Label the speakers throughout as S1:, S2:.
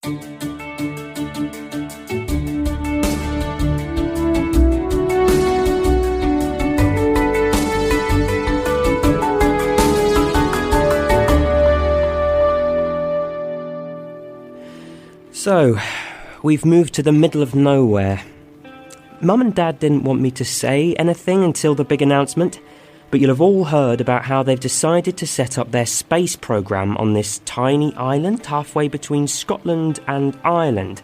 S1: So, we've moved to the middle of nowhere. Mum and Dad didn't want me to say anything until the big announcement, but you'll have all heard about how they've decided to set up their space programme on this tiny island halfway between Scotland and Ireland.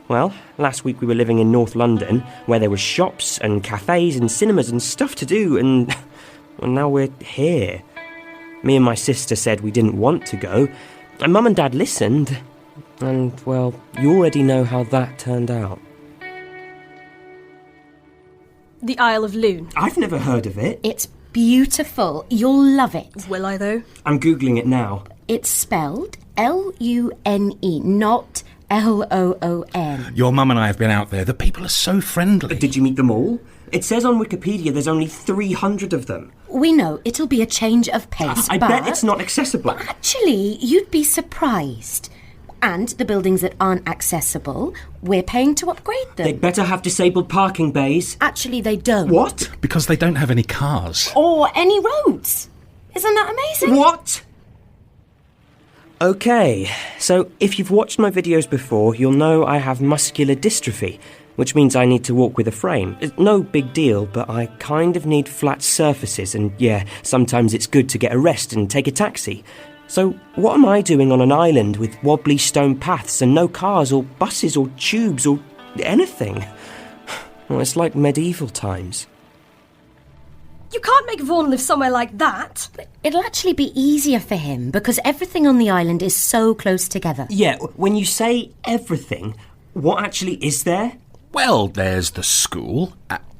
S1: Well, last week we were living in North London, where there were shops and cafes and cinemas and stuff to do, and well, now we're here. Me and my sister said we didn't want to go, and Mum and Dad listened. And, well, you already know how that turned out.
S2: The Isle of Lune.
S1: I've never heard of it.
S3: It's beautiful. You'll love it.
S2: Will I, though?
S1: I'm Googling it now.
S3: It's spelled L-U-N-E, not L-O-O-N.
S4: Your mum and I have been out there. The people are so friendly.
S1: Did you meet them all? It says on Wikipedia there's only 300 of them.
S3: We know it'll be a change of pace,
S1: I bet it's not accessible.
S3: But actually, you'd be surprised. And the buildings that aren't accessible, we're paying to upgrade them.
S1: They'd better have disabled parking bays.
S3: Actually, they don't.
S1: What?
S4: Because they don't have any cars.
S3: Or any roads. Isn't that amazing?
S1: What? Okay, so if you've watched my videos before, you'll know I have muscular dystrophy, which means I need to walk with a frame. It's no big deal, but I kind of need flat surfaces, and yeah, sometimes it's good to get a rest and take a taxi. So what am I doing on an island with wobbly stone paths and no cars or buses or tubes or anything? Well, it's like medieval times.
S2: You can't make Vaughan live somewhere like that.
S3: It'll actually be easier for him because everything on the island is so close together.
S1: Yeah, when you say everything, what actually is there?
S4: Well, there's the school,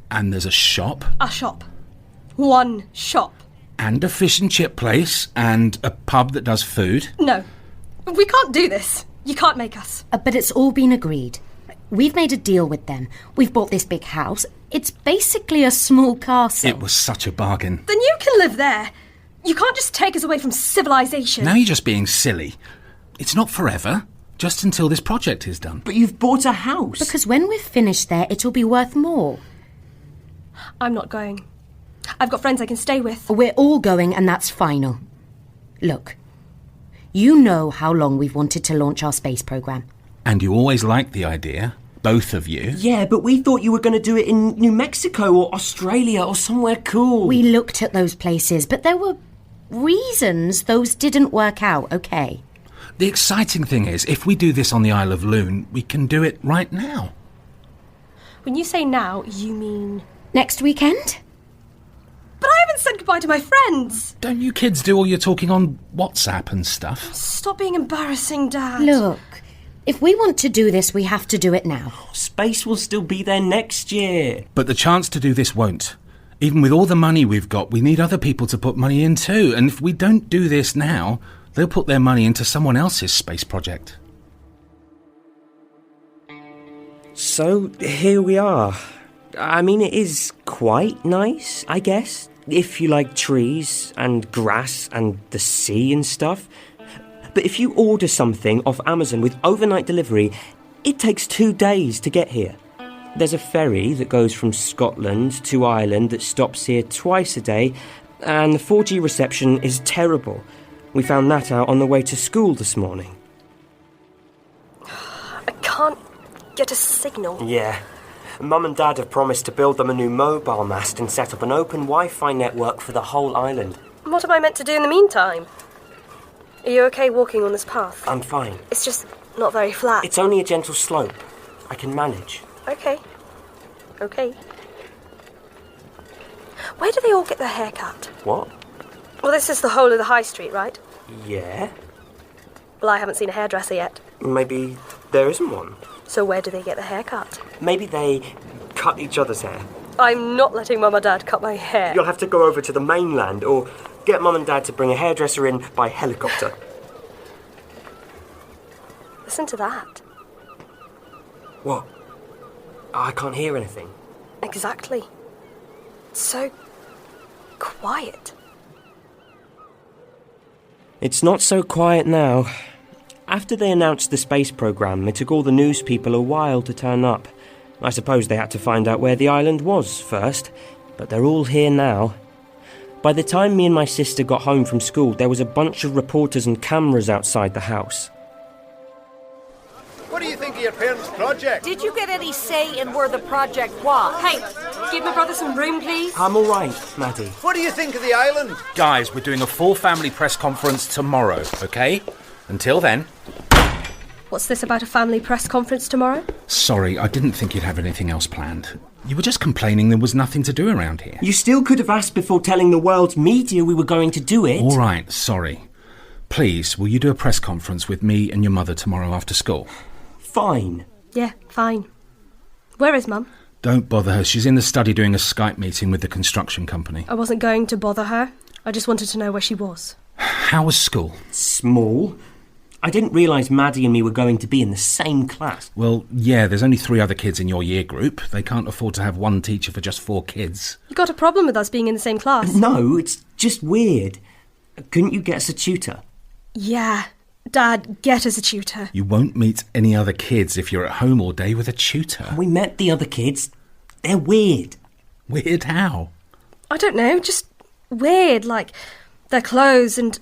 S4: and there's a shop.
S2: A shop. One shop.
S4: And a fish and chip place, and a pub that does food.
S2: No, we can't do this. You can't make us.
S3: But it's all been agreed. We've made a deal with them. We've bought this big house. It's basically a small castle.
S4: It was such a bargain.
S2: Then you can live there. You can't just take us away from civilization.
S4: Now you're just being silly. It's not forever, just until this project is done.
S1: But you've bought a house.
S3: Because when we're finished there, it'll be worth more.
S2: I'm not going. I've got friends I can stay with.
S3: We're all going, and that's final. Look, you know how long we've wanted to launch our space programme.
S4: And you always liked the idea, both of you.
S1: Yeah, but we thought you were going to do it in New Mexico or Australia or somewhere cool.
S3: We looked at those places, but there were reasons those didn't work out, okay?
S4: The exciting thing is, if we do this on the Isle of Lune, we can do it right now.
S2: When you say now, you mean...
S3: Next weekend?
S2: But I haven't said goodbye to my friends.
S4: Don't you kids do all your talking on WhatsApp and stuff?
S2: Stop being embarrassing, Dad.
S3: Look, if we want to do this, we have to do it now.
S1: Space will still be there next year.
S4: But the chance to do this won't. Even with all the money we've got, we need other people to put money in too. And if we don't do this now, they'll put their money into someone else's space project.
S1: So, here we are. I mean, it is quite nice, I guess, if you like trees and grass and the sea and stuff. But if you order something off Amazon with overnight delivery, it takes 2 days to get here. There's a ferry that goes from Scotland to Ireland that stops here twice a day, and the 4G reception is terrible. We found that out on the way to school this morning.
S2: I can't get a signal.
S1: Yeah. Mum and Dad have promised to build them a new mobile mast and set up an open Wi-Fi network for the whole island.
S2: What am I meant to do in the meantime? Are you okay walking on this path?
S1: I'm fine.
S2: It's just not very flat.
S1: It's only a gentle slope. I can manage.
S2: Okay. Where do they all get their hair cut?
S1: What?
S2: Well, this is the whole of the high street, right?
S1: Yeah?
S2: Well, I haven't seen a hairdresser yet.
S1: Maybe there isn't one.
S2: So where do they get their hair cut?
S1: Maybe they cut each other's hair.
S2: I'm not letting Mum or Dad cut my hair.
S1: You'll have to go over to the mainland or get Mum and Dad to bring a hairdresser in by helicopter.
S2: Listen to that.
S1: What? I can't hear anything.
S2: Exactly. It's so quiet.
S1: It's not so quiet now. After they announced the space programme, it took all the news people a while to turn up. I suppose they had to find out where the island was first, but they're all here now. By the time me and my sister got home from school, there was a bunch of reporters and cameras outside the house.
S5: What do you think of your parents' project?
S6: Did you get any say in where the project was?
S2: Hey, give my brother some room, please.
S1: I'm all right, Maddie.
S5: What do you think of the island?
S4: Guys, we're doing a full family press conference tomorrow, okay? Until then...
S2: What's this about a family press conference tomorrow?
S4: Sorry, I didn't think you'd have anything else planned. You were just complaining there was nothing to do around here.
S1: You still could have asked before telling the world's media we were going to do it.
S4: All right, sorry. Please, will you do a press conference with me and your mother tomorrow after school?
S1: Fine.
S2: Yeah, fine. Where is Mum?
S4: Don't bother her. She's in the study doing a Skype meeting with the construction company.
S2: I wasn't going to bother her. I just wanted to know where she was.
S4: How was school?
S1: Small. I didn't realise Maddie and me were going to be in the same class.
S4: Well, yeah, there's only 3 other kids in your year group. They can't afford to have one teacher for just 4 kids.
S2: You got a problem with us being in the same class?
S1: No, it's just weird. Couldn't you get us a tutor?
S2: Yeah. Dad, get us a tutor.
S4: You won't meet any other kids if you're at home all day with a tutor.
S1: We met the other kids. They're weird.
S4: Weird how?
S2: I don't know, just weird, like their clothes and...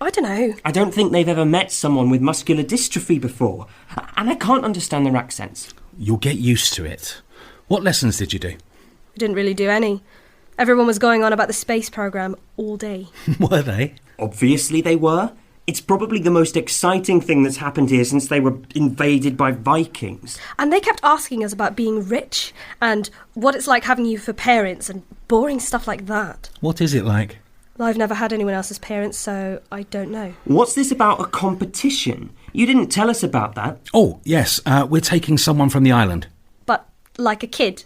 S2: I don't know.
S1: I don't think they've ever met someone with muscular dystrophy before. And I can't understand their accents.
S4: You'll get used to it. What lessons did you do?
S2: We didn't really do any. Everyone was going on about the space programme all day.
S4: Were they?
S1: Obviously they were. It's probably the most exciting thing that's happened here since they were invaded by Vikings.
S2: And they kept asking us about being rich and what it's like having you for parents and boring stuff like that.
S4: What is it like?
S2: Well, I've never had anyone else's parents, so I don't know.
S1: What's this about a competition? You didn't tell us about that.
S4: Oh, yes, we're taking someone from the island.
S2: But like a kid?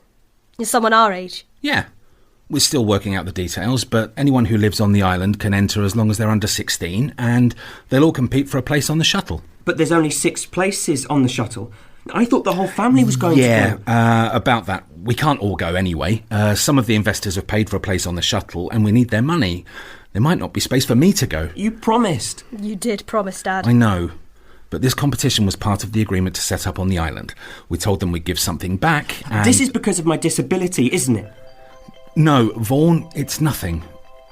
S2: You're someone our age?
S4: Yeah. We're still working out the details, but anyone who lives on the island can enter as long as they're under 16, and they'll all compete for a place on the shuttle.
S1: But there's only 6 places on the shuttle. I thought the whole family was going to go.
S4: Yeah, about that. We can't all go anyway. Some of the investors have paid for a place on the shuttle, and we need their money. There might not be space for me to go.
S1: You promised.
S2: You did promise, Dad.
S4: I know. But this competition was part of the agreement to set up on the island. We told them we'd give something back, and...
S1: This is because of my disability, isn't it?
S4: No, Vaughan, it's nothing.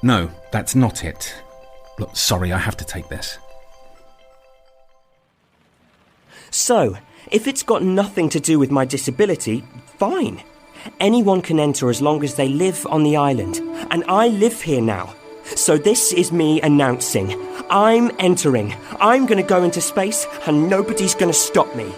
S4: No, that's not it. Look, sorry, I have to take this.
S1: So, if it's got nothing to do with my disability, fine. Anyone can enter as long as they live on the island. And I live here now. So this is me announcing. I'm entering. I'm going to go into space and nobody's going to stop me.